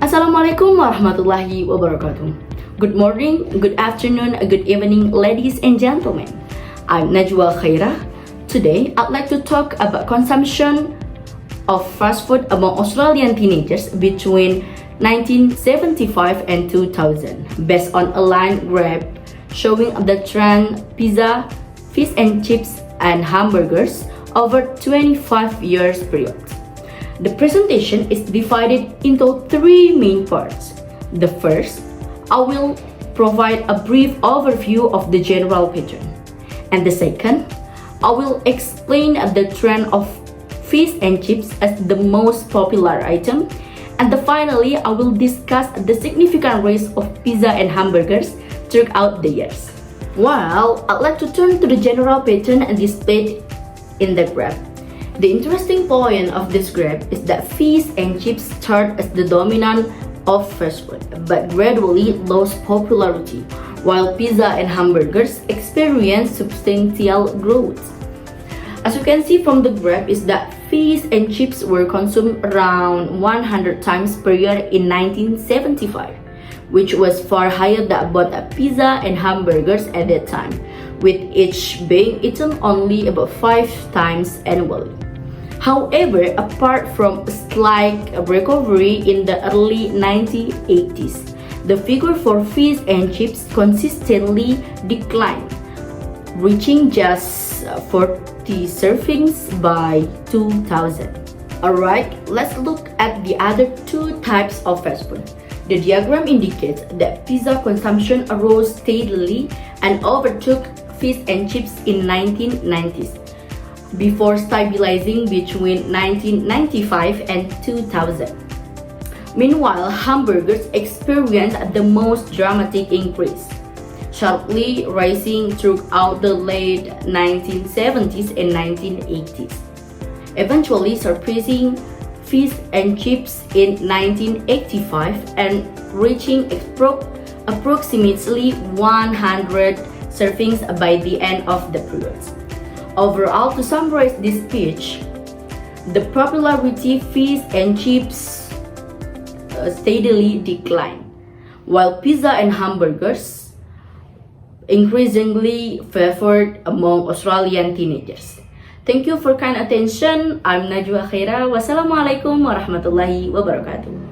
Assalamualaikum warahmatullahi wabarakatuh. Good morning, good afternoon, good evening, ladies and gentlemen. I'm Najwa Khaira. Today, I'd like to talk about consumption of fast food among Australian teenagers between 1975 and 2000, based on a line graph showing the trend pizza, fish and chips, and hamburgers over 25 years period. The presentation is divided into three main parts. The first, I will provide a brief overview of the general pattern. And the second, I will explain the trend of fish and chips as the most popular item. And finally, I will discuss the significant rise of pizza and hamburgers throughout the years. Well, I'd like to turn to the general pattern displayed in the graph. The interesting point of this graph is that fish and chips start as the dominant of fast food, but gradually lost popularity, while pizza and hamburgers experience substantial growth. As you can see from the graph is that fish and chips were consumed around 100 times per year in 1975, which was far higher than both pizza and hamburgers at that time, with each being eaten only about 5 times annually. However, apart from a slight recovery in the early 1980s, the figure for fish and chips consistently declined, reaching just 40 servings by 2000. Alright, let's look at the other two types of fast food. The diagram indicates that pizza consumption arose steadily and overtook fish and chips in 1990s, before stabilizing between 1995 and 2000. Meanwhile, hamburgers experienced the most dramatic increase, sharply rising throughout the late 1970s and 1980s, eventually surpassing fish and chips in 1985 and reaching approximately 100 servings by the end of the period. Overall, to summarize this speech, the popularity fish and chips steadily declined, while pizza and hamburgers increasingly favored among Australian teenagers. Thank you for kind attention. I'm Najwa Khaira. Wassalamualaikum warahmatullahi wabarakatuh.